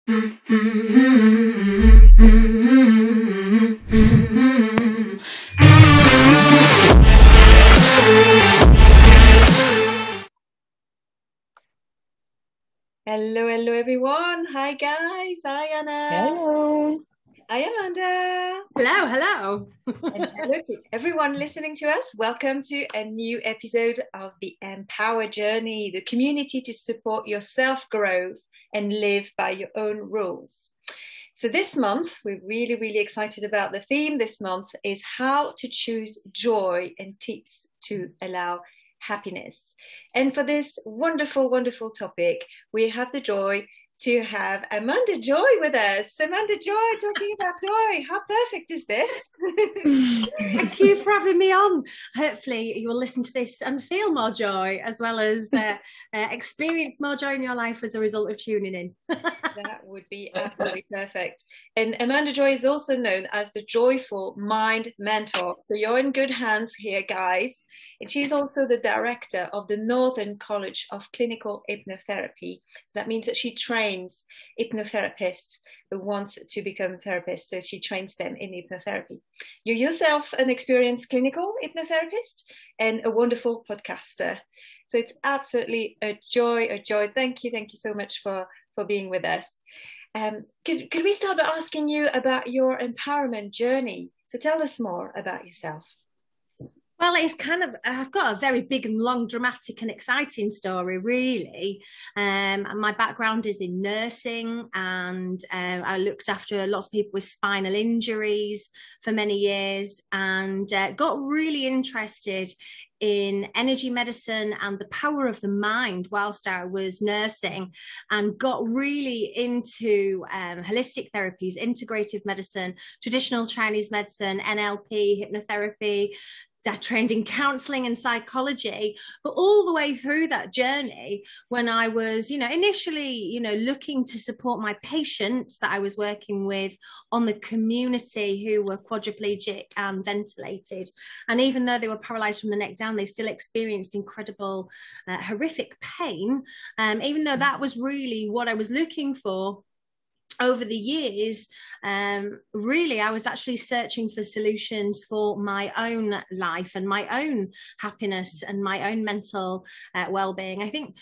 Hello, hello everyone. Hi guys. Hi Anna. Hello. Hi Amanda. Hello, hello. And hello to everyone listening to us. Welcome to a new episode of the Empower Journey, the community to support your self-growth and live by your own rules. So this month, we're really excited about the theme this month is how to choose joy and tips to allow happiness. And for this wonderful topic, we have the joy to have Amanda Joy with us. Amanda Joy, talking about joy. How perfect is this? Thank you for having me on. Hopefully you will listen to this and feel more joy, as well as experience more joy in your life as a result of tuning in. That would be absolutely perfect. And Amanda Joy is also known as the Joyful Mind Mentor. So you're in good hands here, guys. And she's also the director of the Northern College of Clinical Hypnotherapy. So that means that she trains hypnotherapists who want to become therapists. So she trains them in hypnotherapy. You're yourself an experienced clinical hypnotherapist and a wonderful podcaster. So it's absolutely a joy. Thank you so much for being with us. Could we start by asking you about your empowerment journey? So tell us more about yourself. Well, it's I've got a very big and long, dramatic and exciting story, really. My background is in nursing, and I looked after lots of people with spinal injuries for many years, and got really interested in energy medicine and the power of the mind whilst I was nursing, and got really into holistic therapies, integrative medicine, traditional Chinese medicine, NLP, hypnotherapy. I trained in counseling and psychology, but all the way through that journey, when I was, initially, looking to support my patients that I was working with on the community who were quadriplegic and ventilated. And even though they were paralyzed from the neck down, they still experienced incredible, horrific pain. Even though that was really what I was looking for. Over the years, really, I was actually searching for solutions for my own life and my own happiness and my own mental well-being. I think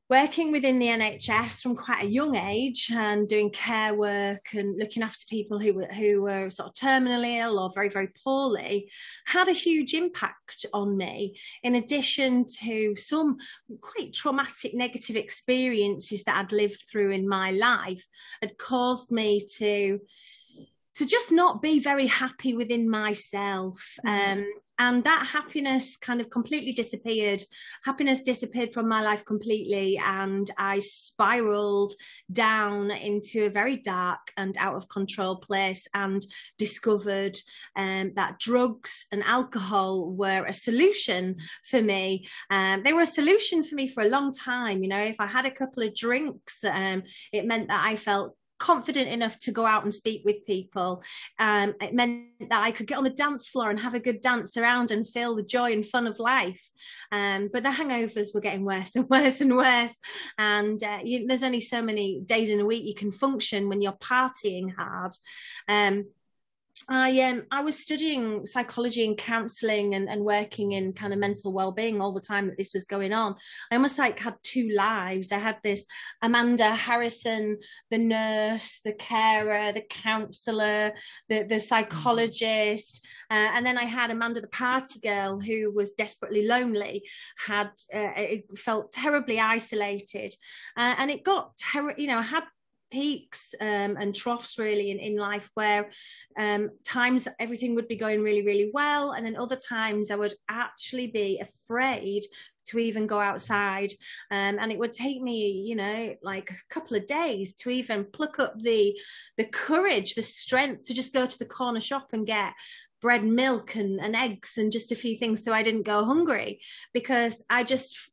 working within the NHS from quite a young age and doing care work and looking after people who were sort of terminally ill or very poorly had a huge impact on me, in addition to some quite traumatic negative experiences that I'd lived through in my life had caused me to just not be very happy within myself. And that happiness kind of completely disappeared. Happiness disappeared from my life completely. And I spiraled down into a very dark and out of control place, and discovered that drugs and alcohol were a solution for me. They were a solution for me for a long time. If I had a couple of drinks, it meant that I felt confident enough to go out and speak with people. It meant that I could get on the dance floor and have a good dance around and feel the joy and fun of life. But the hangovers were getting worse and worse. And there's only so many days in a week you can function when you're partying hard. I was studying psychology and counselling and working in kind of mental well-being all the time that this was going on. I almost had two lives. I had this Amanda Harrison, the nurse, the carer, the counsellor, the psychologist, and then I had Amanda, the party girl, who was desperately lonely, felt terribly isolated, and it got I had peaks and troughs really in life, where times everything would be going really well, and then other times I would actually be afraid to even go outside, and it would take me like a couple of days to even pluck up the courage, the strength to just go to the corner shop and get bread and milk and eggs and just a few things so I didn't go hungry, because I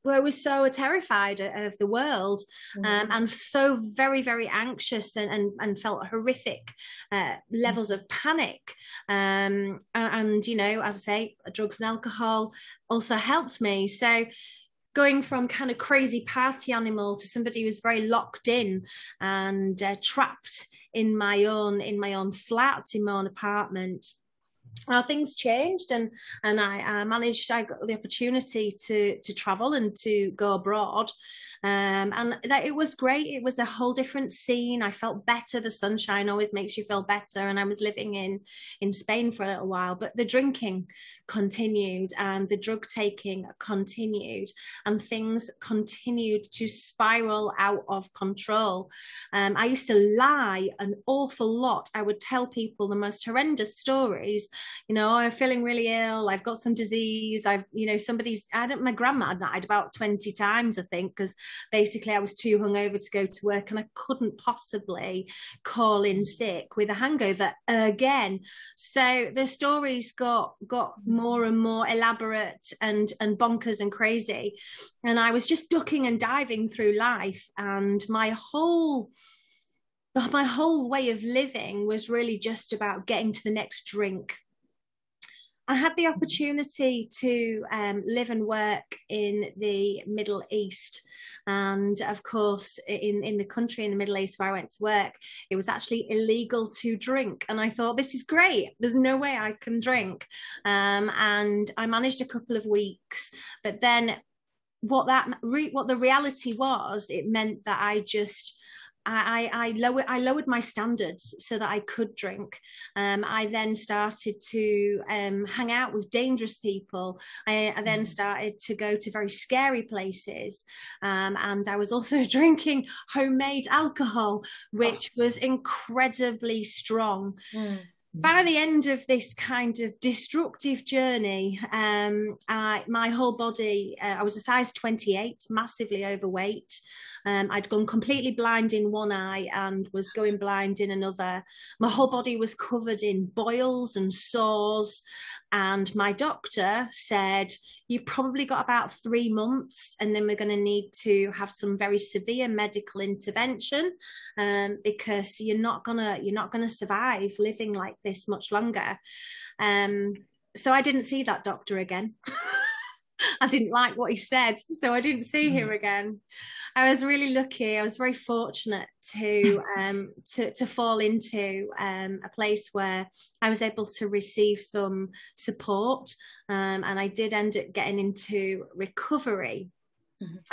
was so terrified of the world, and so very anxious and felt horrific levels of panic, and as I say, drugs and alcohol also helped me. So going from kind of crazy party animal to somebody who's very locked in and trapped in my own flat, in my own apartment. Well, things changed, and I managed. I got the opportunity to travel and to go abroad, and that it was great. It was a whole different scene. I felt better. The sunshine always makes you feel better. And I was living in Spain for a little while, but the drinking continued, and the drug taking continued, and things continued to spiral out of control. I used to lie an awful lot. I would tell people the most horrendous stories. You know, I'm feeling really ill. I've got some disease. My grandma had died about 20 times, I think, because basically I was too hungover to go to work, and I couldn't possibly call in sick with a hangover again. So the stories got more and more elaborate and bonkers and crazy. And I was just ducking and diving through life. And my whole way of living was really just about getting to the next drink. I had the opportunity to live and work in the Middle East. And of course, in the country in the Middle East where I went to work, it was actually illegal to drink. And I thought, this is great. There's no way I can drink. And I managed a couple of weeks. But then what the reality was, it meant that I lowered my standards so that I could drink. I then started to hang out with dangerous people. I then started to go to very scary places. And I was also drinking homemade alcohol, which was incredibly strong. By the end of this kind of destructive journey, my whole body, I was a size 28, massively overweight. I'd gone completely blind in one eye and was going blind in another. My whole body was covered in boils and sores. And my doctor said, you've probably got about 3 months, and then we're going to need to have some very severe medical intervention, because you're not gonna survive living like this much longer. So I didn't see that doctor again. I didn't like what he said, so I didn't see him again. I was really lucky. I was very fortunate to fall into a place where I was able to receive some support, and I did end up getting into recovery.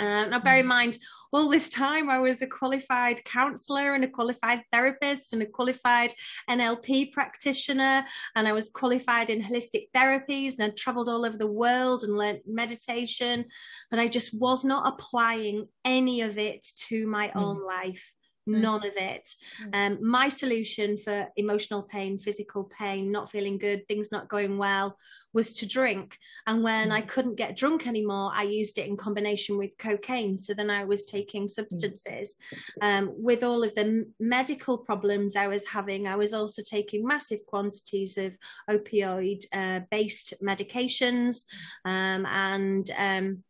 Now, bear in mind, all this time I was a qualified counsellor and a qualified therapist and a qualified NLP practitioner, and I was qualified in holistic therapies, and I'd travelled all over the world and learned meditation, but I just was not applying any of it to my own life. None of it. My solution for emotional pain, physical pain, not feeling good, things not going well, was to drink. And when I couldn't get drunk anymore, I used it in combination with cocaine. So then I was taking substances. With all of the medical problems I was having, I was also taking massive quantities of opioid-based medications.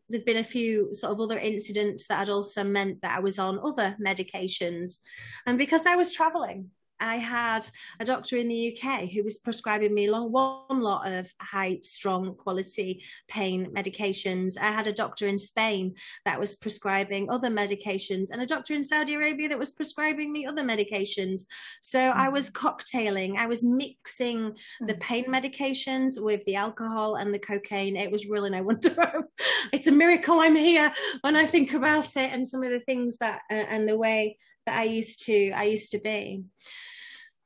There'd been a few sort of other incidents that had also meant that I was on other medications. And because I was traveling, I had a doctor in the UK who was prescribing me one lot of high, strong quality pain medications. I had a doctor in Spain that was prescribing other medications, and a doctor in Saudi Arabia that was prescribing me other medications. So I was cocktailing, I was mixing the pain medications with the alcohol and the cocaine. It was really no wonder. It's a miracle I'm here when I think about it, and some of the things that and the way that I used to be.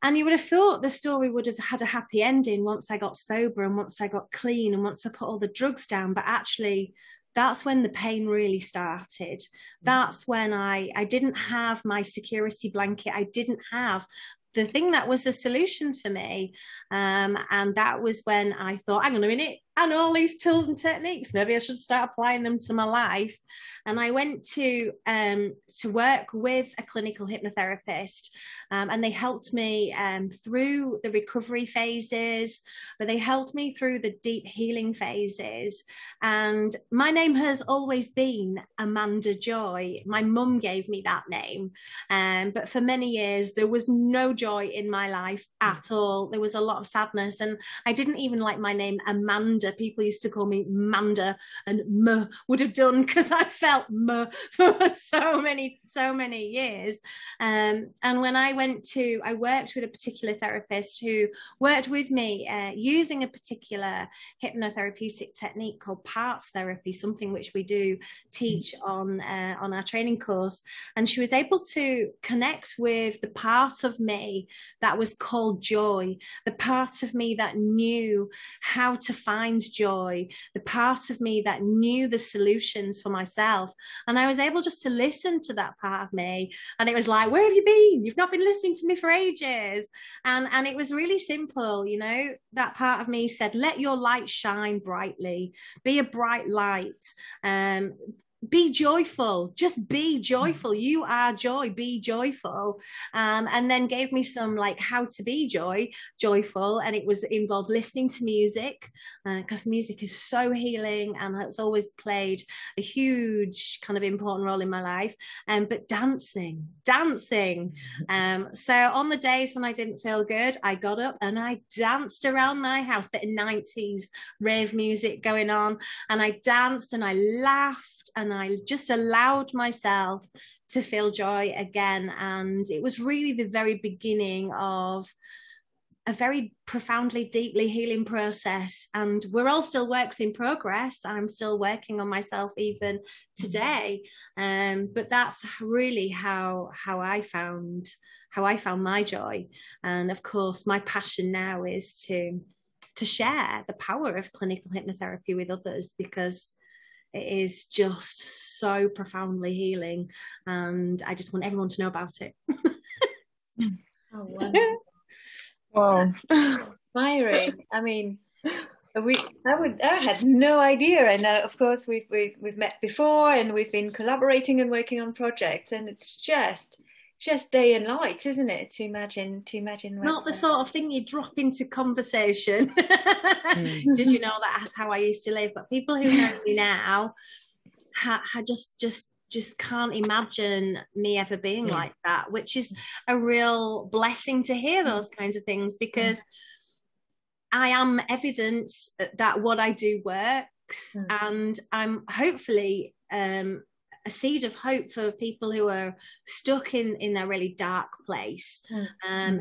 And you would have thought the story would have had a happy ending once I got sober and once I got clean and once I put all the drugs down. But actually, that's when the pain really started. That's when I didn't have my security blanket. I didn't have the thing that was the solution for me. And that was when I thought, hang on a minute, I know all these tools and techniques. Maybe I should start applying them to my life. And I went to work with a clinical hypnotherapist, and they helped me through the recovery phases, but they helped me through the deep healing phases. And my name has always been Amanda Joy. My mum gave me that name, but for many years there was no joy in my life at all. There was a lot of sadness, and I didn't even like my name Amanda Manda. People used to call me Manda, and M would have done, because I felt M for so many years. And when I worked with a particular therapist who worked with me using a particular hypnotherapeutic technique called parts therapy, something which we do teach on our training course. And she was able to connect with the part of me that was called joy, the part of me that knew how to find joy, the part of me that knew the solutions for myself. And I was able just to listen to that part of me. And it was like, where have you been? You've not been listening to me for ages. And it was really simple, you know. That part of me said, let your light shine brightly, be a bright light. Be joyful, just be joyful. You are joy, be joyful. And then gave me some like how to be joyful. And it was involved listening to music, because music is so healing and it's always played a huge kind of important role in my life. But dancing. So on the days when I didn't feel good, I got up and I danced around my house, bit of 90s rave music going on. And I danced and I laughed and I just allowed myself to feel joy again. And it was really the very beginning of a very profoundly, deeply healing process. And we're all still works in progress. I'm still working on myself even today. But that's really how I found my joy. And of course, my passion now is to share the power of clinical hypnotherapy with others, because it is just so profoundly healing, and I just want everyone to know about it. Oh, wow. Inspiring. I mean, I had no idea, and of course we've met before, and we've been collaborating and working on projects, and it's just day and night, isn't it? To imagine. Not the sort of thing you drop into conversation. Did you know that's how I used to live? But people who know me now, just can't imagine me ever being like that, which is a real blessing to hear those kinds of things, because I am evidence that what I do works, and I'm hopefully a seed of hope for people who are stuck in a really dark place,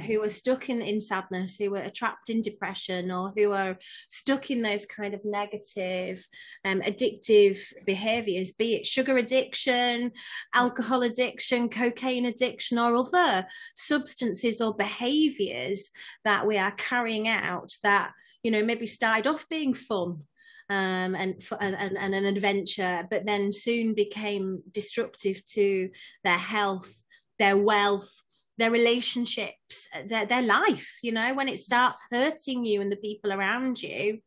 who are stuck in sadness, who are trapped in depression, or who are stuck in those kind of negative, addictive behaviours, be it sugar addiction, alcohol addiction, cocaine addiction, or other substances or behaviours that we are carrying out that, you know, maybe started off being fun, and an adventure, but then soon became destructive to their health, their wealth, their relationships, their life. You know, when it starts hurting you and the people around you,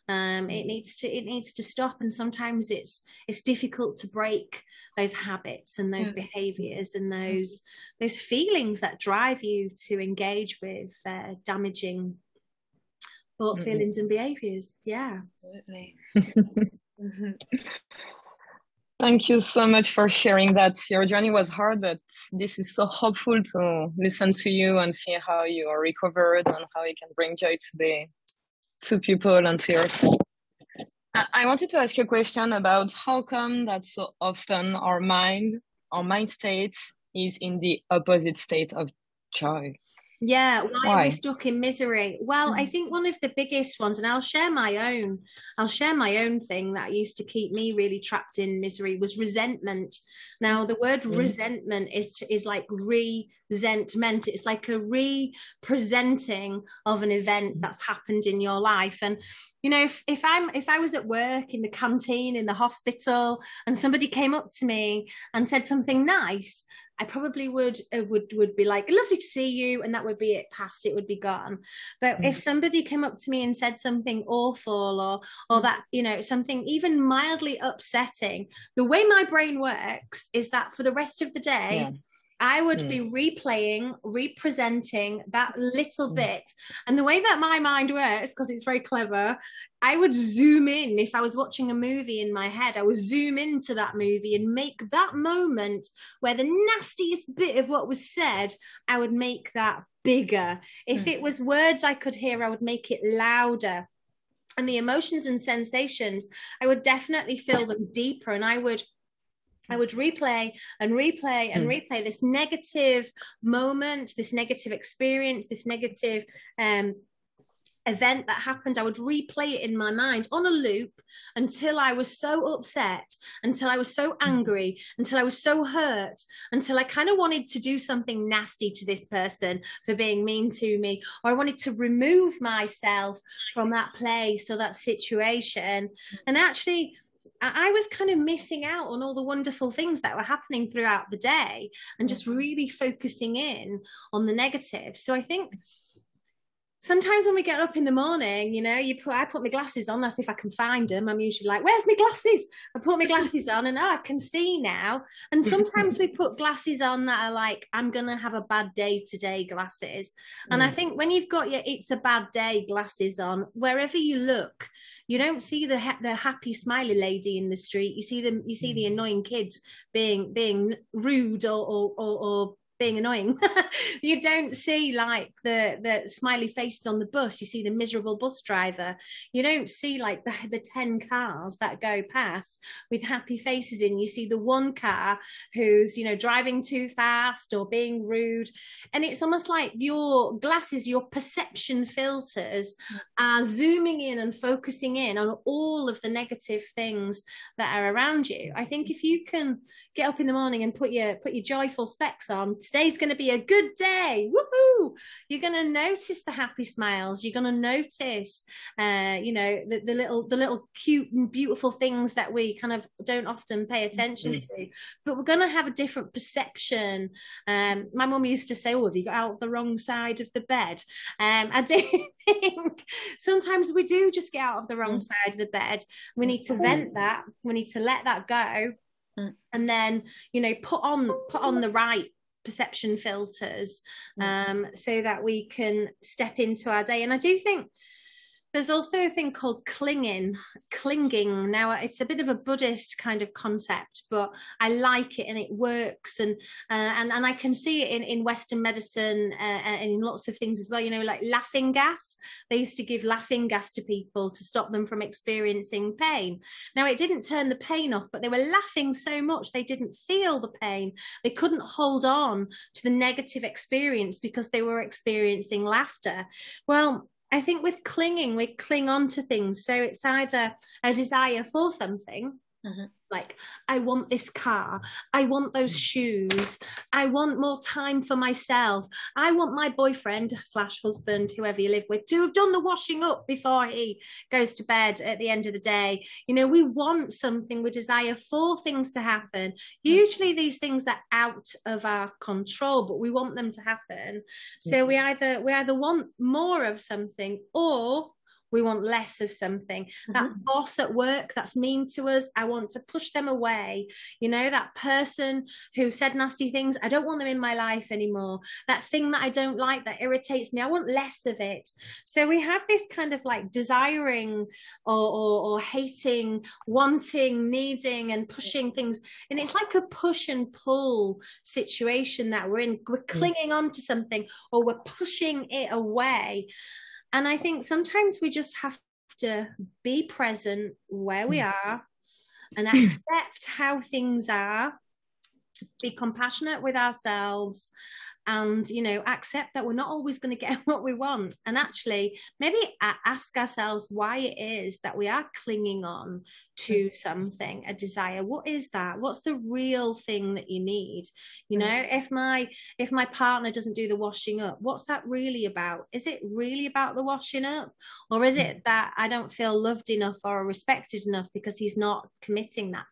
it needs to stop. And sometimes it's difficult to break those habits and those behaviors and those feelings that drive you to engage with damaging thoughts, feelings, and behaviors. Yeah, absolutely. Thank you so much for sharing that. Your journey was hard, but this is so hopeful to listen to you and see how you are recovered and how you can bring joy to people and to yourself. I wanted to ask you a question about how come that so often our mind state is in the opposite state of joy. Yeah, why are we stuck in misery? Well, I think one of the biggest ones, and I'll share my own thing that used to keep me really trapped in misery, was resentment. Now, the word resentment is like resentment. It's like a representing of an event that's happened in your life. And you know, if I was at work in the canteen in the hospital and somebody came up to me and said something nice, I probably would be like, lovely to see you, and that would be it, past, it would be gone. But if somebody came up to me and said something awful or that, you know, something even mildly upsetting, the way my brain works is that for the rest of the day, I would be representing that little bit. And the way that my mind works, because it's very clever, I would zoom in. If I was watching a movie in my head, I would zoom into that movie and make that moment where the nastiest bit of what was said, I would make that bigger. If it was words I could hear, I would make it louder. And the emotions and sensations, I would definitely feel them deeper, and I would replay and replay and replay this negative moment, this negative experience, this negative event that happened. I would replay it in my mind on a loop until I was so upset, until I was so angry, until I was so hurt, until I kind of wanted to do something nasty to this person for being mean to me, or I wanted to remove myself from that place or that situation. And actually, I was kind of missing out on all the wonderful things that were happening throughout the day and just really focusing in on the negative. So I think sometimes when we get up in the morning, you know, I put my glasses on, that's if I can find them. I'm usually like, where's my glasses? I put my glasses on and I can see now. And sometimes we put glasses on that are like, I'm going to have a bad day today glasses. And I think when you've got your it's a bad day glasses on, wherever you look, you don't see the happy smiley lady in the street. You see the annoying kids being rude or being annoying. You don't see like the smiley faces on the bus. You see the miserable bus driver. You don't see like the 10 cars that go past with happy faces in. You see the one car who's, you know, driving too fast or being rude. And it's almost like your glasses, your perception filters are zooming in and focusing in on all of the negative things that are around you. I think if you can get up in the morning and put your joyful specs on, today's going to be a good day. Woohoo! You're going to notice the happy smiles. You're going to notice, you know, the little cute and beautiful things that we kind of don't often pay attention to. But we're going to have a different perception. My mum used to say, "Oh, have you got out the wrong side of the bed?" I do think sometimes we do just get out of the wrong side of the bed. We need to vent that. We need to let that go. And then, you know, put on the right perception filters so that we can step into our day. And I do think there's also a thing called clinging. Now, it's a bit of a Buddhist kind of concept, but I like it and it works. And I can see it in Western medicine and in lots of things as well. You know, like laughing gas. They used to give laughing gas to people to stop them from experiencing pain. Now, it didn't turn the pain off, but they were laughing so much they didn't feel the pain. They couldn't hold on to the negative experience because they were experiencing laughter. Well, I think with clinging, we cling on to things. So it's either a desire for something, like, I want this car, I want those shoes, I want more time for myself, I want my boyfriend / husband, whoever you live with, to have done the washing up before he goes to bed at the end of the day. You know, we want something, we desire for things to happen. Usually these things are out of our control, but we want them to happen. So we either want more of something, or we want less of something. That boss at work that's mean to us, I want to push them away. You know, that person who said nasty things, I don't want them in my life anymore. That thing that I don't like, that irritates me, I want less of it. So we have this kind of like desiring or hating, wanting, needing and pushing things. And it's like a push and pull situation that we're in. We're clinging on to something or we're pushing it away. And I think sometimes we just have to be present where we are and accept how things are, be compassionate with ourselves, and, you know, accept that we're not always going to get what we want. And actually maybe ask ourselves why it is that we are clinging on to something, a desire. What is that? What's the real thing that you need? You know, if my partner doesn't do the washing up, what's that really about? Is it really about the washing up? Or is it that I don't feel loved enough or respected enough because he's not committing that?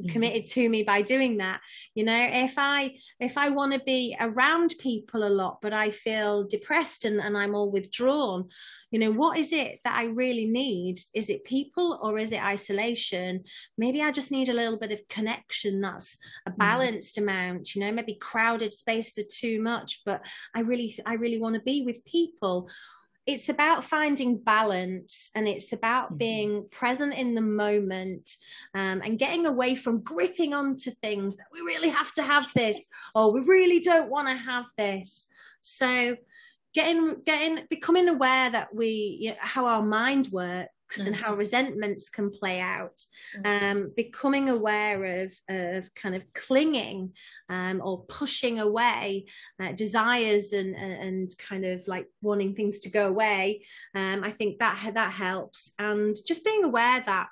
Committed to me by doing that. You know, if I want to be around people a lot, but I feel depressed and I'm all withdrawn, you know, what is it that I really need? Is it people or is it isolation? Maybe I just need a little bit of connection that's a balanced amount. You know, maybe crowded spaces are too much, but I really want to be with people. It's about finding balance, and it's about being present in the moment, and getting away from gripping onto things that we really have to have this, or we really don't want to have this. So becoming aware that how our mind works and how resentments can play out, becoming aware of kind of clinging or pushing away desires and kind of like wanting things to go away. I think that helps, and just being aware that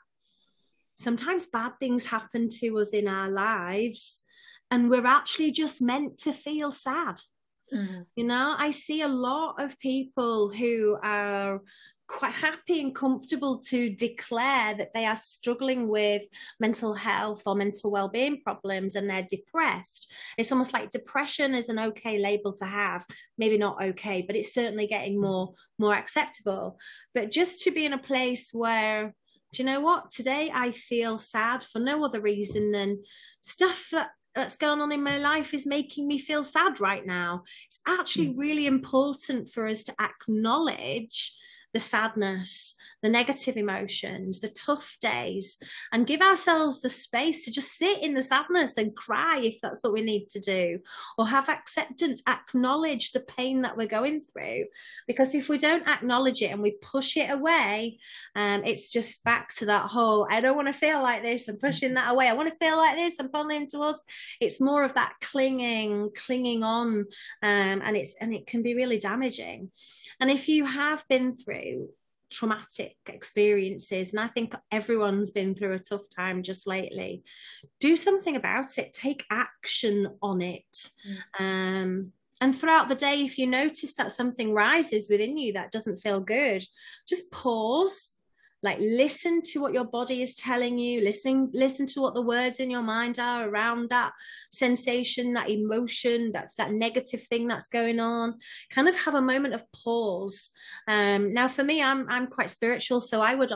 sometimes bad things happen to us in our lives and we're actually just meant to feel sad. You know, I see a lot of people who are quite happy and comfortable to declare that they are struggling with mental health or mental well-being problems and they're depressed. It's almost like depression is an okay label to have. Maybe not okay, but it's certainly getting more acceptable. But just to be in a place where, do you know what, today I feel sad for no other reason than stuff that's going on in my life is making me feel sad right now. It's actually really important for us to acknowledge the sadness, the negative emotions, the tough days, and give ourselves the space to just sit in the sadness and cry if that's what we need to do, or have acceptance, acknowledge the pain that we're going through. Because if we don't acknowledge it and we push it away, it's just back to that whole, I don't want to feel like this, I'm pushing that away. I want to feel like this, I'm pulling towards. It's more of that clinging on, and it can be really damaging. And if you have been through traumatic experiences, and I think everyone's been through a tough time just lately, do something about it, take action on it. And throughout the day, if you notice that something rises within you that doesn't feel good, just pause, like listen to what your body is telling you, listen to what the words in your mind are around that sensation, that emotion, that negative thing that's going on. Kind of have a moment of pause. Now for me, I'm quite spiritual, so I would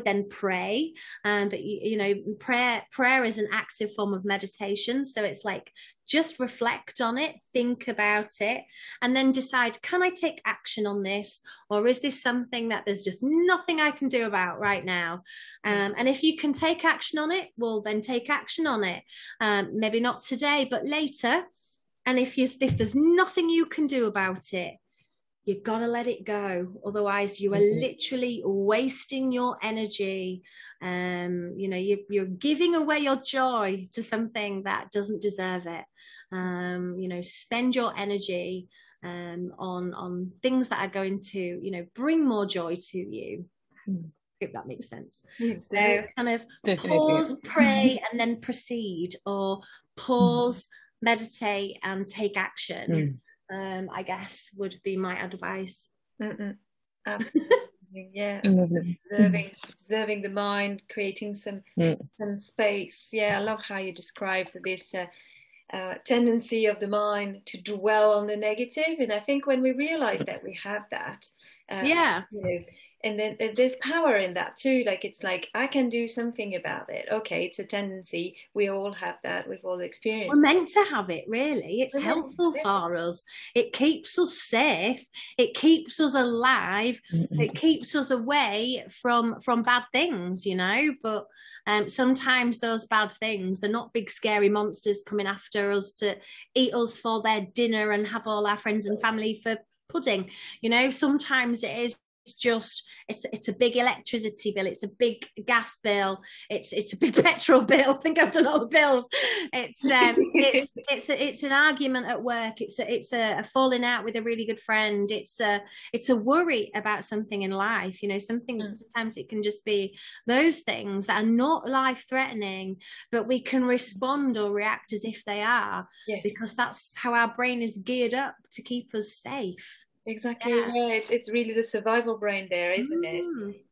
then pray. But you know, prayer is an active form of meditation, so it's like just reflect on it, think about it, and then decide, can I take action on this? Or is this something that there's just nothing I can do about right now? And if you can take action on it, well, then take action on it. Maybe not today, but later. And if there's nothing you can do about it, you've got to let it go. Otherwise, you are literally wasting your energy. You know, you're giving away your joy to something that doesn't deserve it. You know, spend your energy on things that are going to, you know, bring more joy to you. Hope that makes sense. So kind of pause, pray, and then proceed, or pause, meditate, and take action. I guess would be my advice. Absolutely. Yeah. Observing the mind, creating some space. Yeah, I love how you described this tendency of the mind to dwell on the negative, and I think when we realize that we have that, you know, and then there's power in that too. Like, it's like, I can do something about it. Okay, it's a tendency. We all have that. We've all experienced. We're meant to have it, really. It's helpful for us. It keeps us safe. It keeps us alive. It keeps us away from bad things, you know. But sometimes those bad things, they're not big scary monsters coming after us to eat us for their dinner and have all our friends and family for pudding. You know, sometimes it is just it's a big electricity bill, it's a big gas bill, it's a big petrol bill. I think I've done all the bills. It's an argument at work, it's a falling out with a really good friend, it's a worry about something in life, you know, something. Sometimes it can just be those things that are not life threatening, but we can respond or react as if they are, because that's how our brain is geared up to keep us safe. Exactly. Yeah, it's really the survival brain there, isn't it?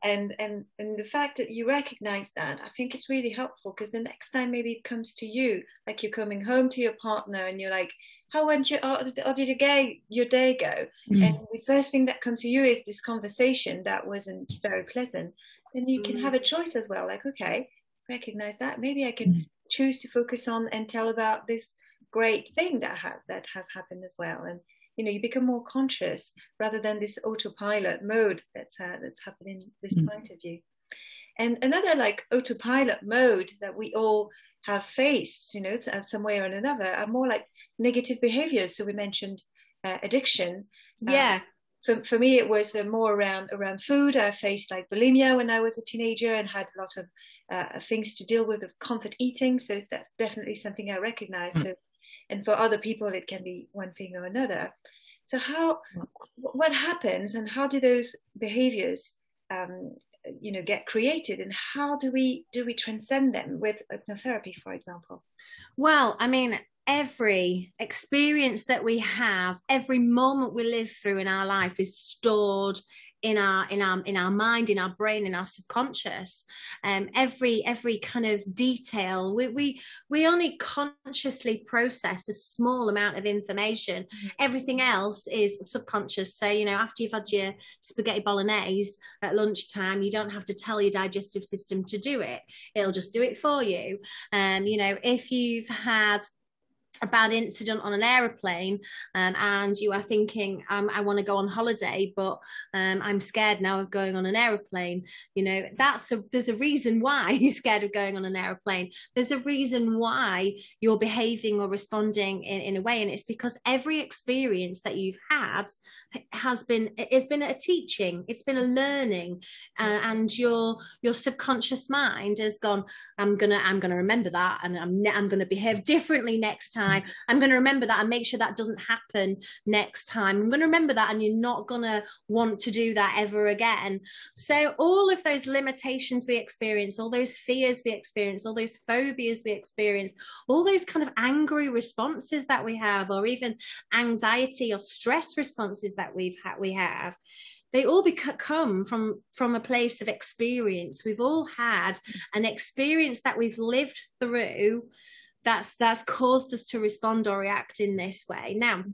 And the fact that you recognize that, I think it's really helpful, because the next time maybe it comes to you, like you're coming home to your partner and you're like, how did your day go? And the first thing that comes to you is this conversation that wasn't very pleasant. Then you can have a choice as well, like, okay, recognize that, maybe I can choose to focus on and tell about this great thing that has happened as well. And you know, you become more conscious rather than this autopilot mode that's happening despite of you. And another like autopilot mode that we all have faced, you know, some way or another, are more like negative behaviours. So we mentioned addiction. Yeah. For me, it was more around food. I faced like bulimia when I was a teenager and had a lot of things to deal with comfort eating. So that's definitely something I recognize. So, and for other people, it can be one thing or another. So what happens, and how do those behaviors, get created, and how do we transcend them with hypnotherapy, for example? Well, I mean, every experience that we have, every moment we live through in our life is stored in our mind, in our brain, in our subconscious. Every kind of detail, we only consciously process a small amount of information. Everything else is subconscious. So, after you've had your spaghetti bolognese at lunchtime, you don't have to tell your digestive system to do it. It'll just do it for you. If you've had a bad incident on an aeroplane, and you are thinking, I want to go on holiday, but I'm scared now of going on an aeroplane. There's a reason why you're scared of going on an aeroplane. There's a reason why you're behaving or responding in a way, and it's because every experience that you've had has been a teaching. It's been a learning, and your subconscious mind has gone, I'm gonna remember that, and I'm gonna behave differently next time. I'm going to remember that and make sure that doesn't happen next time. I'm going to remember that, and you're not going to want to do that ever again. So all of those limitations we experience, all those fears we experience, all those phobias we experience, all those kind of angry responses that we have, or even anxiety or stress responses that we have, they all come from a place of experience. We've all had an experience that we've lived through that's caused us to respond or react in this way. Now,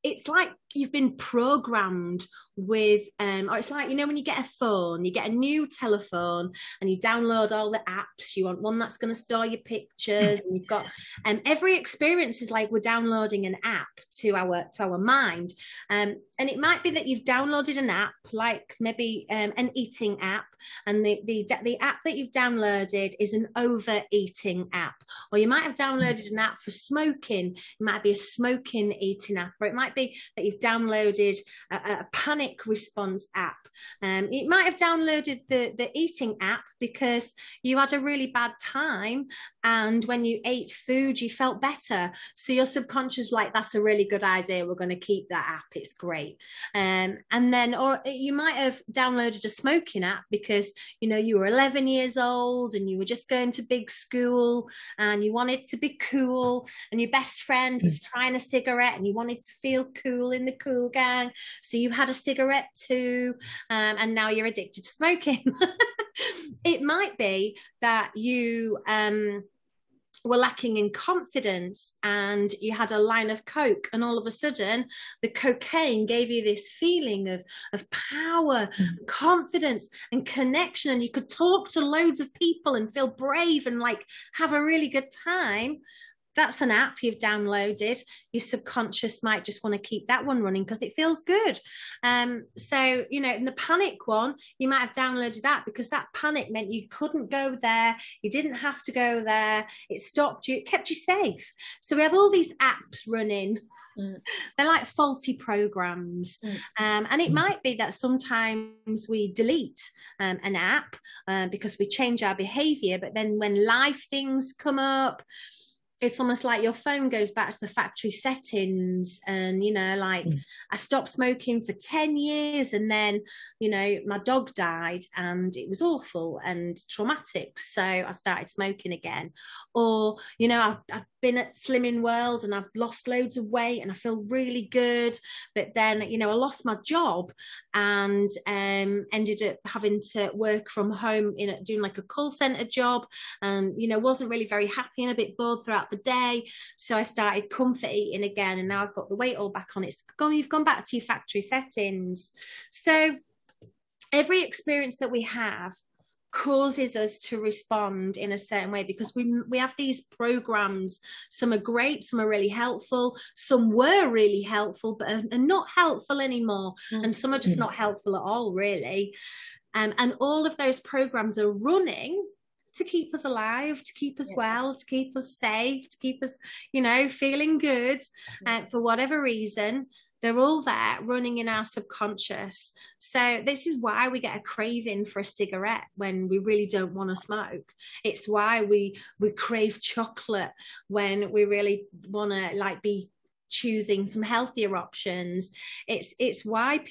it's like you've been programmed with, or it's like, when you get a phone, you get a new telephone and you download all the apps. You want one that's going to store your pictures, and you've got, every experience is like we're downloading an app to our mind. And it might be that you've downloaded an app, like maybe an eating app, and the app that you've downloaded is an overeating app. Or you might have downloaded an app for smoking. It might be a smoking eating app, or it might be that you've downloaded a panic response app. You might have downloaded the eating app because you had a really bad time, and when you ate food you felt better, so your subconscious was like, that's a really good idea, we're going to keep that app, it's great. And then, or you might have downloaded a smoking app because you were 11 years old and you were just going to big school and you wanted to be cool, and your best friend was trying a cigarette and you wanted to feel cool in the cool gang, so you had a cigarette too, and now you're addicted to smoking. It might be that you were lacking in confidence and you had a line of coke, and all of a sudden the cocaine gave you this feeling of power, confidence and connection, and you could talk to loads of people and feel brave and like have a really good time. That's an app you've downloaded. Your subconscious might just want to keep that one running because it feels good. So, in the panic one, you might have downloaded that because that panic meant you couldn't go there. You didn't have to go there. It stopped you. It kept you safe. So we have all these apps running. They're like faulty programs. And it might be that sometimes we delete an app because we change our behavior. But then when life things come up, it's almost like your phone goes back to the factory settings, and I stopped smoking for 10 years, and then my dog died and it was awful and traumatic, so I started smoking again. Or I've been at Slimming World and I've lost loads of weight and I feel really good, but then I lost my job and ended up having to work from home doing like a call center job, and wasn't really very happy and a bit bored throughout the day, so I started comfort eating again, and now I've got the weight all back on. You've gone back to your factory settings. So every experience that we have causes us to respond in a certain way because we have these programs. Some are great, some are really helpful, some were really helpful but are not helpful anymore, and some are just not helpful at all, really. And all of those programs are running to keep us alive, to keep us well, to keep us safe, to keep us, you know, feeling good, for whatever reason. They're all there running in our subconscious. So this is why we get a craving for a cigarette when we really don't want to smoke. It's why we crave chocolate when we really want to like be choosing some healthier options. It's why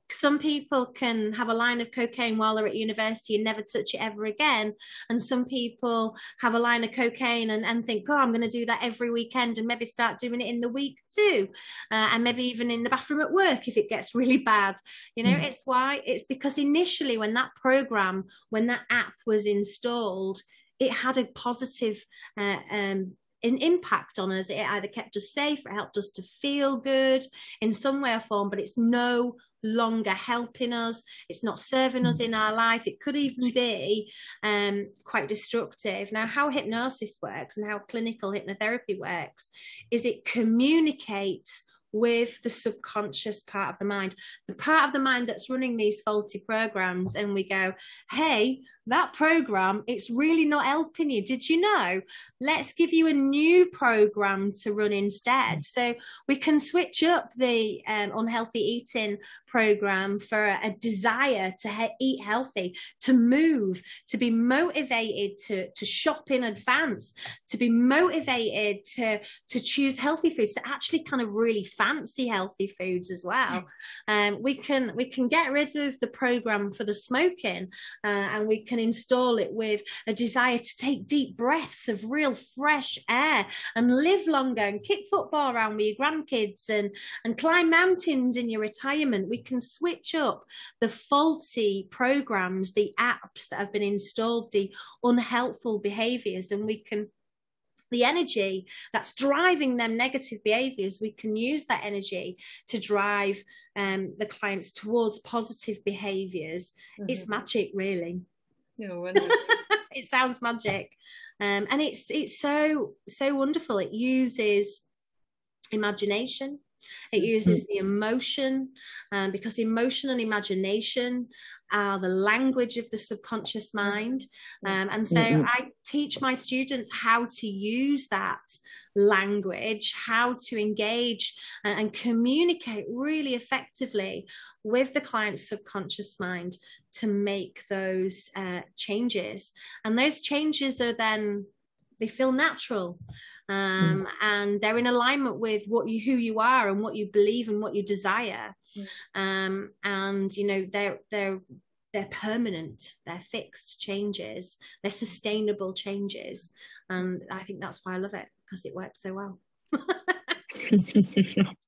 some people can have a line of cocaine while they're at university and never touch it ever again, and some people have a line of cocaine and think, oh, I'm going to do that every weekend, and maybe start doing it in the week too, and maybe even in the bathroom at work if it gets really bad, you know. It's because initially when that app was installed, it had a positive an impact on us. It either kept us safe, it helped us to feel good in some way or form, but it's no longer helping us. It's not serving us in our life. It could even be quite destructive. Now, how hypnosis works and how clinical hypnotherapy works is it communicates with the subconscious part of the mind, the part of the mind that's running these faulty programs. And we go, hey, that program, it's really not helping you. Did you know? Let's give you a new program to run instead. So we can switch up the unhealthy eating program for a desire to eat healthy, to move, to be motivated to shop in advance, to be motivated to choose healthy foods, to actually kind of really fancy healthy foods as well. We can get rid of the program for the smoking, and we can install it with a desire to take deep breaths of real fresh air and live longer and kick football around with your grandkids and climb mountains in your retirement. We can switch up the faulty programs, the apps that have been installed, the unhelpful behaviors, and the energy that's driving them negative behaviors, we can use that energy to drive the clients towards positive behaviors. It's magic, really. It sounds magic, and it's so wonderful. It uses imagination. It uses the emotion, because emotion and imagination are the language of the subconscious mind. And so I teach my students how to use that language, how to engage and communicate really effectively with the client's subconscious mind to make those changes. And those changes are then, they feel natural, and they're in alignment with who you are and what you believe and what you desire. And you know, they're permanent, they're fixed changes, they're sustainable changes, and I think that's why I love it, because it works so well.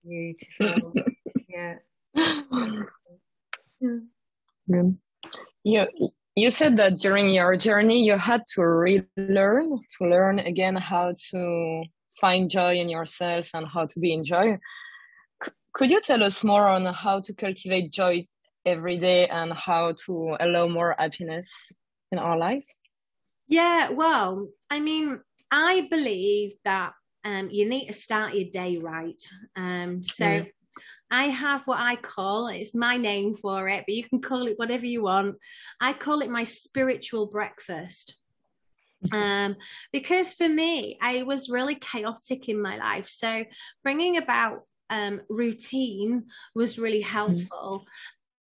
Beautiful. Yeah. You said that during your journey, you had to learn again how to find joy in yourself and how to be in joy. Could you tell us more on how to cultivate joy every day and how to allow more happiness in our lives? Yeah, well, I mean, I believe that you need to start your day right. So I have what I call, it's my name for it, but you can call it whatever you want. I call it my spiritual breakfast. Because for me, I was really chaotic in my life. So bringing about routine was really helpful.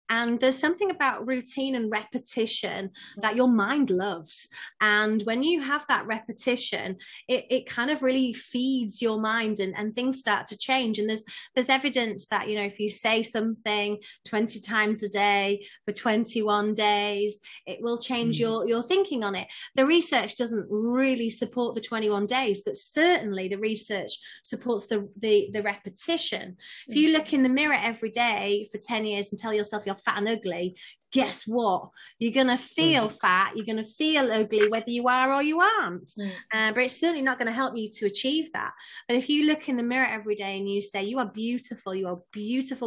And there's something about routine and repetition that your mind loves. And when you have that repetition, it kind of really feeds your mind, and things start to change. And there's evidence that, you know, if you say something 20 times a day for 21 days, it will change your thinking on it. The research doesn't really support the 21 days, but certainly the research supports the repetition. If you look in the mirror every day for 10 years and tell yourself you're fat and ugly, guess what? You're going to feel fat, you're going to feel ugly whether you are or you aren't. But it's certainly not going to help you to achieve that. But if you look in the mirror every day and you say you are beautiful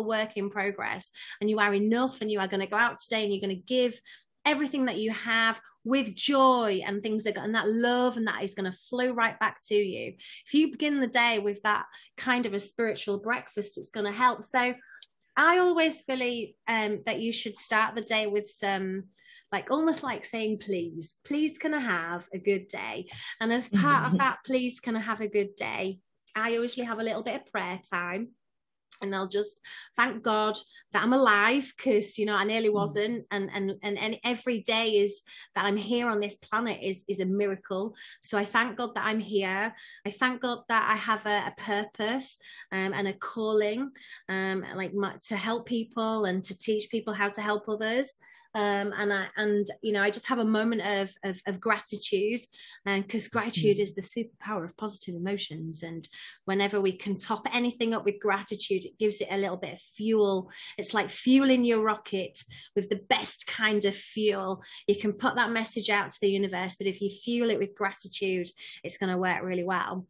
work in progress, and you are enough, and you are going to go out today and you're going to give everything that you have with joy, and things and that love, and that is going to flow right back to you. If you begin the day with that kind of a spiritual breakfast, it's going to help. So I always believe that you should start the day with some, like almost like saying, please can I have a good day? And as part of that, please can I have a good day, I usually have a little bit of prayer time. And I'll just thank God that I'm alive, because, you know, I nearly wasn't. And every day is that I'm here on this planet is a miracle. So I thank God that I'm here. I thank God that I have a purpose and a calling, to help people and to teach people how to help others. And you know, I just have a moment of gratitude, and because gratitude is the superpower of positive emotions, and whenever we can top anything up with gratitude, it gives it a little bit of fuel. It's like fueling your rocket with the best kind of fuel. You can put that message out to the universe, but if you fuel it with gratitude, it's going to work really well.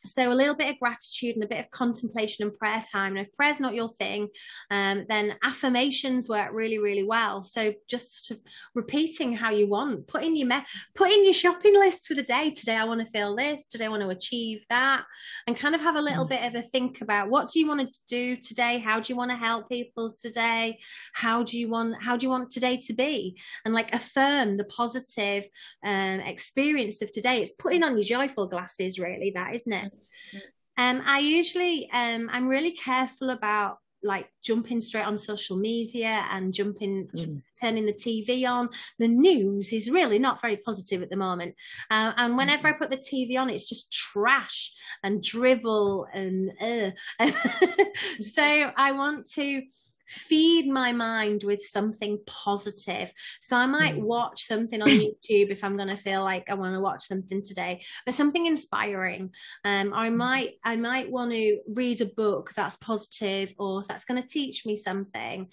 So a little bit of gratitude and a bit of contemplation and prayer time. And if prayer's not your thing, then affirmations work really, really well. So just repeating how you want, put in your shopping list for the day. Today I want to feel this. Today I want to achieve that, and kind of have a little bit of a think about, what do you want to do today? How do you want to help people today? How do you want today to be? And like affirm the positive experience of today. It's putting on your joyful glasses, really, that, isn't it? I usually I'm really careful about like jumping straight on social media and turning the TV on. The news is really not very positive at the moment, and whenever I put the TV on, it's just trash and drivel and so I want to feed my mind with something positive. So I might watch something on YouTube if I'm going to feel like I want to watch something today, but something inspiring. Or I might want to read a book that's positive or that's going to teach me something.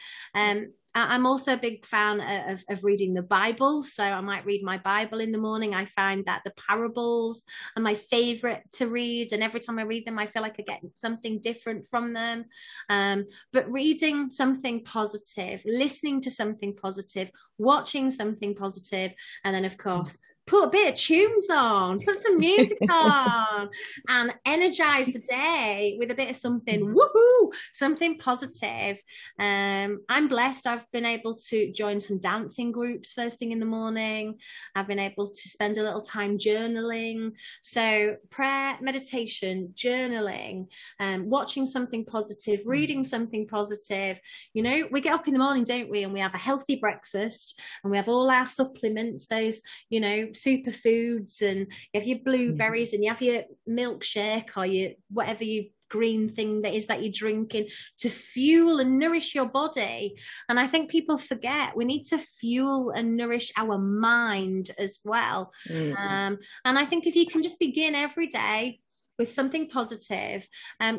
I'm also a big fan of reading the Bible. So I might read my Bible in the morning. I find that the parables are my favorite to read. And every time I read them, I feel like I get something different from them. But reading something positive, listening to something positive, watching something positive, and then, of course, put a bit of tunes on, put some music on, and energize the day with a bit of something, woohoo, something positive. I'm blessed. I've been able to join some dancing groups first thing in the morning. I've been able to spend a little time journaling. So prayer, meditation, journaling, watching something positive, reading something positive. You know, we get up in the morning, don't we? And we have a healthy breakfast, and we have all our supplements, those, you know, superfoods, and you have your blueberries and you have your milkshake or your whatever you green thing that is that you're drinking to fuel and nourish your body. And I think people forget we need to fuel and nourish our mind as well. And I think if you can just begin every day with something positive,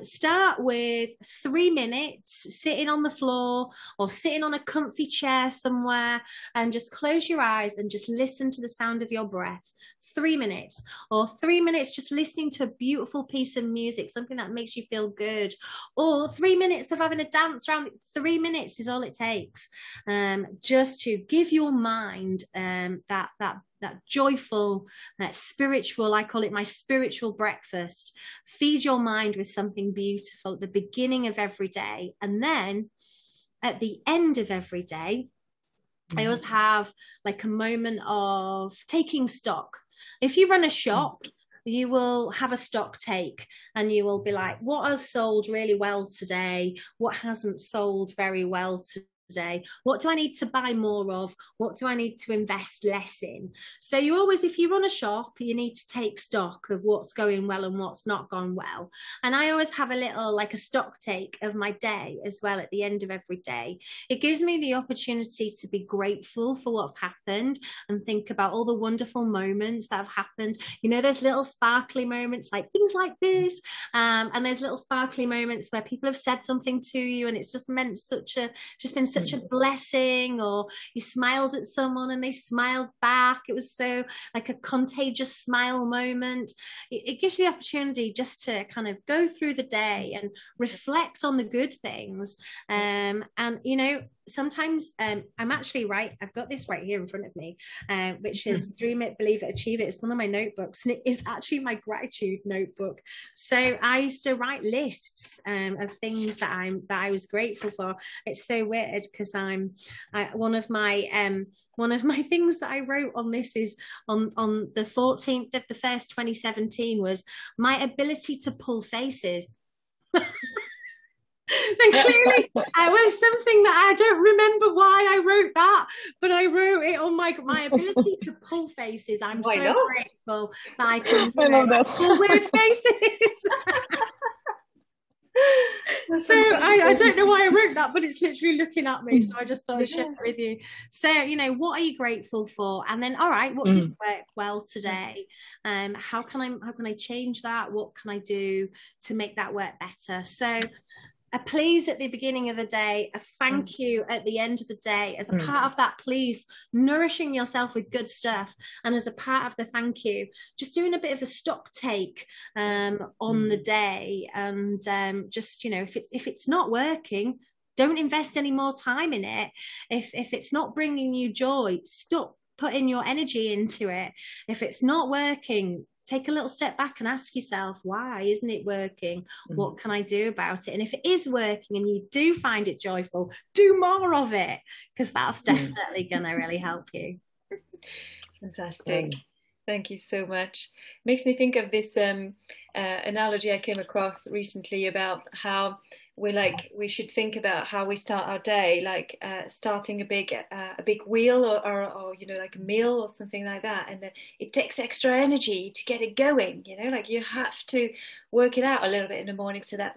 start with 3 minutes sitting on the floor or sitting on a comfy chair somewhere, and just close your eyes and just listen to the sound of your breath. 3 minutes, or 3 minutes just listening to a beautiful piece of music, something that makes you feel good, or 3 minutes of having a dance around. 3 minutes is all it takes, just to give your mind that joyful, spiritual, I call it my spiritual breakfast. Feed your mind with something beautiful at the beginning of every day. And then at the end of every day, I always have like a moment of taking stock. If you run a shop, you will have a stock take, and you will be like, what has sold really well today? What hasn't sold very well today? What do I need to buy more of? What do I need to invest less in? So you always, if you run a shop, you need to take stock of what's going well and what's not gone well. And I always have a little, like a stock take of my day as well at the end of every day. It gives me the opportunity to be grateful for what's happened and think about all the wonderful moments that have happened. You know, there's little sparkly moments like things like this, and there's little sparkly moments where people have said something to you and it's just been such a blessing, or you smiled at someone and they smiled back. It was so like a contagious smile moment. It gives you the opportunity just to kind of go through the day and reflect on the good things. And you know, sometimes I'm actually I've got this right here in front of me, which is Dream It, Believe It, Achieve It. It's one of my notebooks, and it is actually my gratitude notebook. So I used to write lists of things that I was grateful for. It's so weird because one of my things that I wrote on this is on the 14th of the 1st, 2017, was my ability to pull faces. And clearly it was something that I don't remember why I wrote that, but I wrote it on my ability to pull faces. I'm so grateful that I can pull weird faces. So I don't know why I wrote that, but it's literally looking at me, so I just thought I'd share it with you. So, you know, what are you grateful for? And then, all right, what did work well today? How can I change that? What can I do to make that work better? So a please at the beginning of the day, a thank you at the end of the day. As a part of that please, nourishing yourself with good stuff. And as a part of the thank you, just doing a bit of a stock take on the day. And just, you know, if it's not working, don't invest any more time in it. If it's not bringing you joy, stop putting your energy into it. If it's not working, take a little step back and ask yourself, why isn't it working? What can I do about it? And if it is working and you do find it joyful, do more of it, because that's definitely going to really help you. Fantastic. Thank you so much. Makes me think of this analogy I came across recently about how we should think about how we start our day, like starting a big wheel or you know, like a meal or something like that, and then it takes extra energy to get it going. You know, like you have to work it out a little bit in the morning so that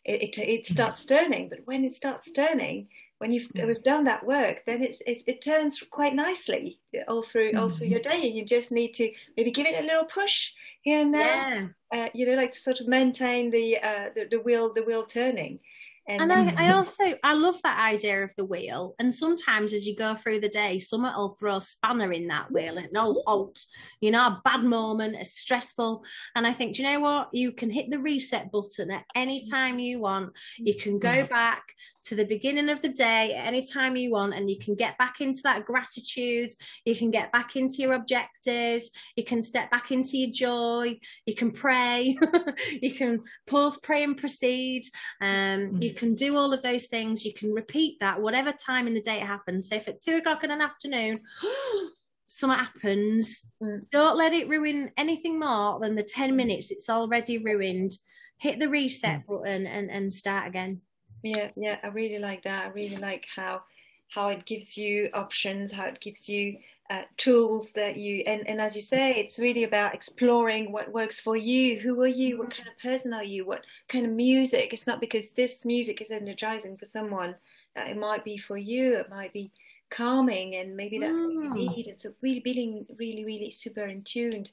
it starts turning. But when it starts turning, when we've done that work, then it turns quite nicely all through your day, and you just need to maybe give it a little push here and there. You know, like to sort of maintain the wheel turning. And I love that idea of the wheel. And sometimes as you go through the day, someone will throw a spanner in that wheel and no halt, you know, a bad moment, a stressful. And I think, do you know what? You can hit the reset button at any time you want. You can go back to the beginning of the day at any time you want, and you can get back into that gratitude. You can get back into your objectives. You can step back into your joy. You can pray. You can pause, pray, and proceed. You can do all of those things. You can repeat that whatever time in the day it happens. So if at 2 o'clock in an afternoon something happens, don't let it ruin anything more than the 10 minutes it's already ruined. Hit the reset button and start again. Yeah, I really like that. I really like how it gives you options, how it gives you tools that you, and as you say, it's really about exploring what works for you. Who are you? What kind of person are you? What kind of music? It's not because this music is energizing for someone that it might be for you. It might be calming, and maybe that's what you need. It's really being really super in tuned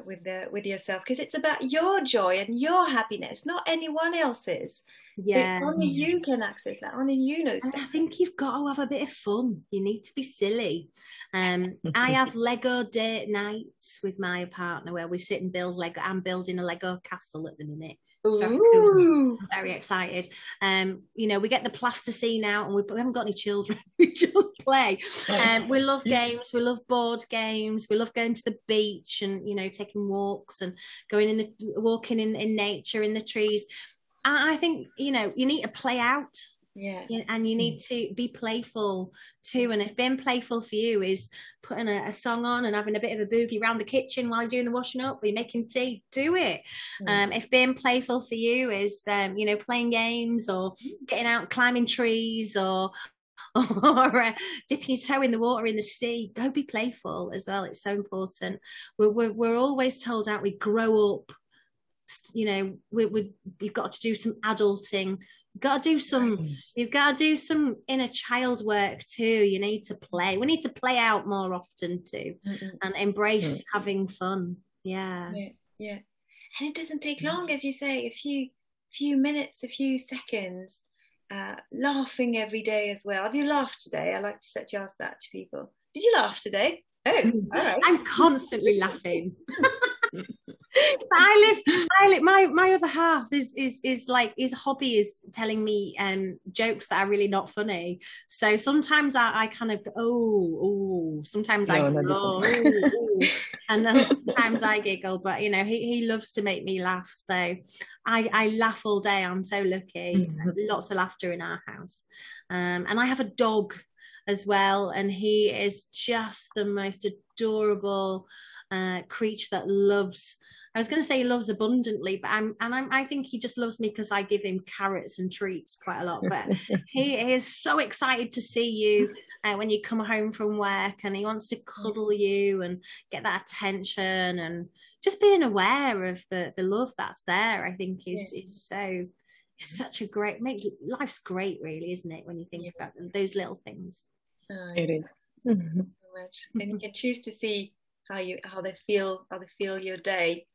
with yourself, because it's about your joy and your happiness, not anyone else's. Yeah, so only you can access that. Only you know. And I think you've got to have a bit of fun. You need to be silly. I have Lego date nights with my partner where we sit and build Lego. I'm building a Lego castle at the minute. Very cool. I'm very excited. You know, we get the plasticine out, and we haven't got any children. We just play. We love games. We love board games. We love going to the beach and, you know, taking walks and walking in nature, in the trees. I think, you know, you need to play out. Yeah. And you need to be playful too. And if being playful for you is putting a song on and having a bit of a boogie around the kitchen while you're doing the washing up or you're making tea, do it. If being playful for you is, you know, playing games or getting out, climbing trees or dipping your toe in the water in the sea, go be playful as well. It's so important. We're always told, aren't we, grow up. You know, you've got to do some adulting. You've got to do some inner child work too. You need to play. We need to play out more often too, and embrace having fun. Yeah. And it doesn't take long, as you say, a few minutes, a few seconds. Laughing every day as well. Have you laughed today? I like to suggest that to people. Did you laugh today? Oh, all right. I'm constantly laughing. My other half is like, his hobby is telling me jokes that are really not funny. So sometimes I kind of go, sometimes I go, and then sometimes I giggle. But you know, he loves to make me laugh. So I laugh all day. I'm so lucky. Lots of laughter in our house. And I have a dog as well, and he is just the most adorable creature that loves. I was going to say he loves abundantly, but I think he just loves me because I give him carrots and treats quite a lot. But he is so excited to see you when you come home from work, and he wants to cuddle you and get that attention, and just being aware of the love that's there. I think is so. It's such a great, makes life's great, really, isn't it? When you think about them, those little things. It is. So much, and you can choose to see how they feel your day.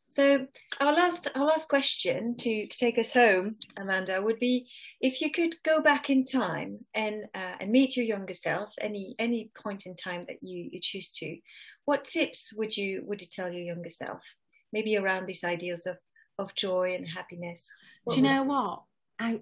So our last question to take us home, Amanda, would be, if you could go back in time and meet your younger self, any point in time that you choose to, what tips would you tell your younger self, maybe around these ideas of joy and happiness? Do you know what? I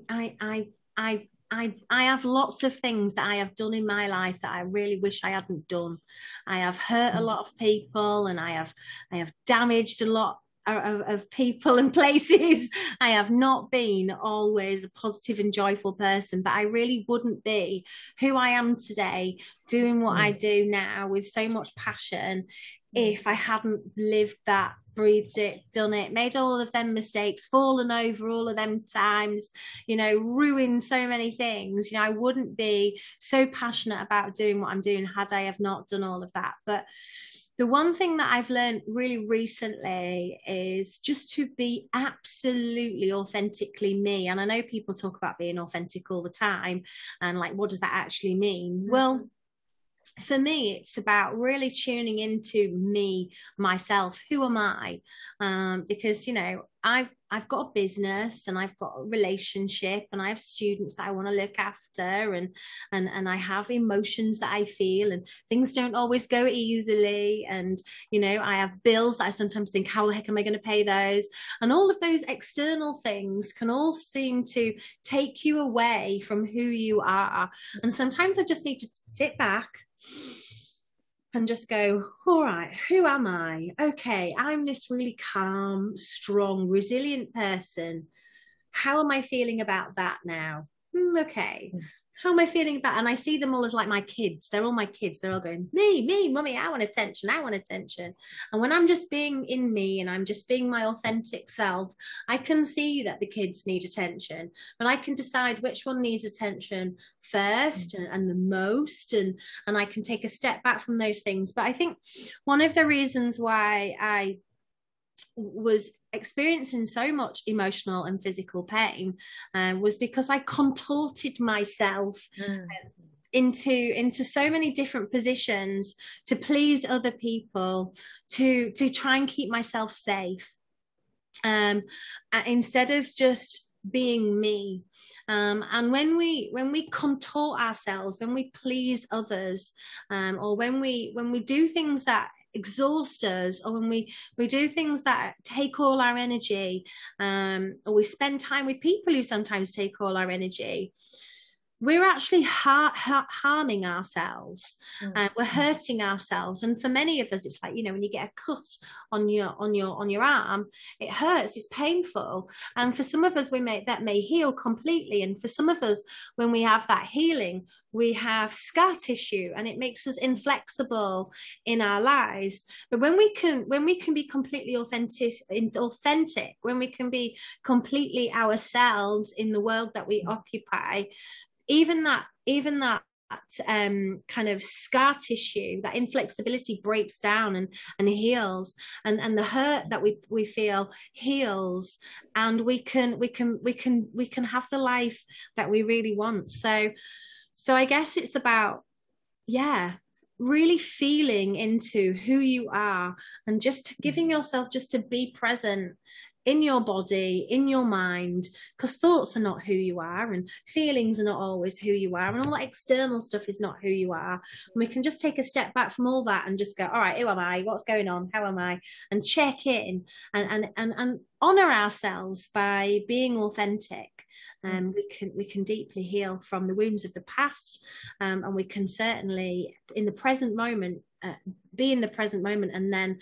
have lots of things that I have done in my life that I really wish I hadn't done. I have hurt a lot of people, and I have damaged a lot of people and places. I have not been always a positive and joyful person, but I really wouldn't be who I am today, doing what I do now with so much passion, if I hadn't lived that, breathed it, done it, made all of them mistakes, fallen over all of them times, you know, ruined so many things. You know, I wouldn't be so passionate about doing what I'm doing had I have not done all of that. But the one thing that I've learned really recently is just to be absolutely authentically me. And I know people talk about being authentic all the time, and like, what does that actually mean? Well, for me, it's about really tuning into me, myself. Who am I? Because, you know, I've got a business, and I've got a relationship, and I have students that I want to look after, and I have emotions that I feel, and things don't always go easily. And, you know, I have bills that I sometimes think, how the heck am I going to pay those? And all of those external things can all seem to take you away from who you are. And sometimes I just need to sit back and just go, all right, who am I? Okay, I'm this really calm, strong, resilient person. How am I feeling about that now? Okay. How am I feeling about? And I see them all as like my kids. They're all my kids. They're all going, me, mummy, I want attention. I want attention. And when I'm just being in me, and I'm just being my authentic self, I can see that the kids need attention, but I can decide which one needs attention first and the most. And I can take a step back from those things. But I think one of the reasons why I was experiencing so much emotional and physical pain was because I contorted myself into so many different positions to please other people, to try and keep myself safe, instead of just being me. And when we contort ourselves, when we please others, or when we do things that exhaust us, or when we do things that take all our energy, or we spend time with people who sometimes take all our energy, we're actually harming ourselves. We're hurting ourselves. And for many of us, it's like, you know, when you get a cut on your arm, it hurts, it's painful. And for some of us, that may heal completely. And for some of us, when we have that healing, we have scar tissue, and it makes us inflexible in our lives. But when we can be completely authentic, when we can be completely ourselves in the world that we occupy, even that kind of scar tissue, that inflexibility breaks down and heals, and the hurt that we feel heals, and we can have the life that we really want. So I guess it's about, really feeling into who you are, and just giving yourself just to be present in your body, in your mind, because thoughts are not who you are, and feelings are not always who you are, and all that external stuff is not who you are. And we can just take a step back from all that and just go, all right, who am I? What's going on? How am I? And check in and honor ourselves by being authentic. We can deeply heal from the wounds of the past, and we can certainly, in the present moment, be in the present moment, and then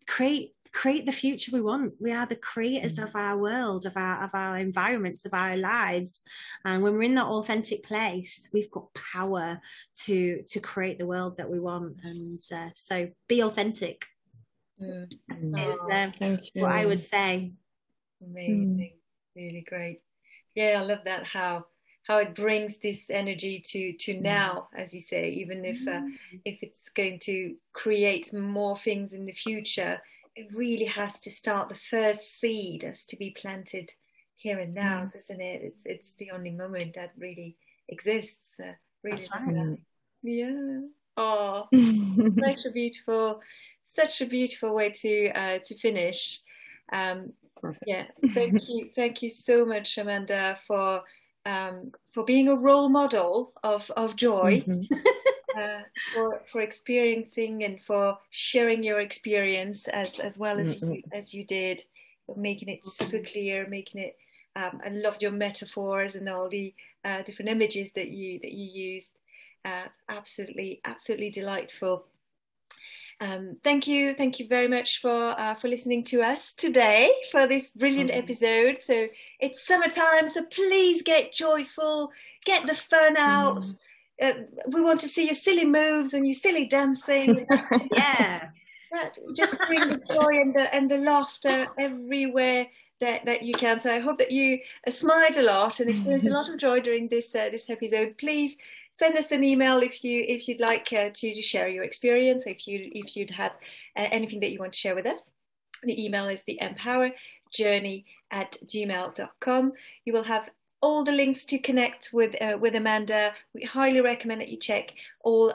create the future we want. We are the creators of our world, of our environments, of our lives. And when we're in that authentic place, we've got power to create the world that we want. And so be authentic is what I would say. Amazing. Really great. Yeah, I love that, how it brings this energy to now, as you say, even if it's going to create more things in the future, it really has to start. The first seed has to be planted here and now, doesn't it? It's the only moment that really exists. Really. That's right. Yeah. Oh, such a beautiful way to finish. Yeah, thank you so much, Amanda, for being a role model of joy. For experiencing and for sharing your experience as well as you did, making it super clear, making it. I loved your metaphors and all the different images that you used. Absolutely delightful. Thank you very much for listening to us today for this brilliant episode. So it's summertime, so please get joyful, get the fun out. We want to see your silly moves and your silly dancing. Yeah, just bring the joy and the laughter everywhere that you can. So I hope that you smiled a lot and experienced a lot of joy during this episode. Please send us an email if you'd like to share your experience. If you'd have anything that you want to share with us. The email is the EmpowHer@gmail.com. You will have all the links to connect with Amanda. We highly recommend that you check all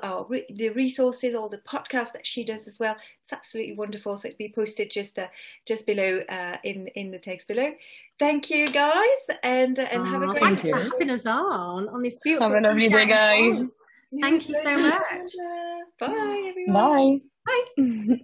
the resources, all the podcasts that she does as well. It's absolutely wonderful. So it'll be posted just below in the text below. Thank you, guys, and have a great thanks for having us on this beautiful. Have a lovely day, guys. Thank you so much. Bye, everyone. Bye.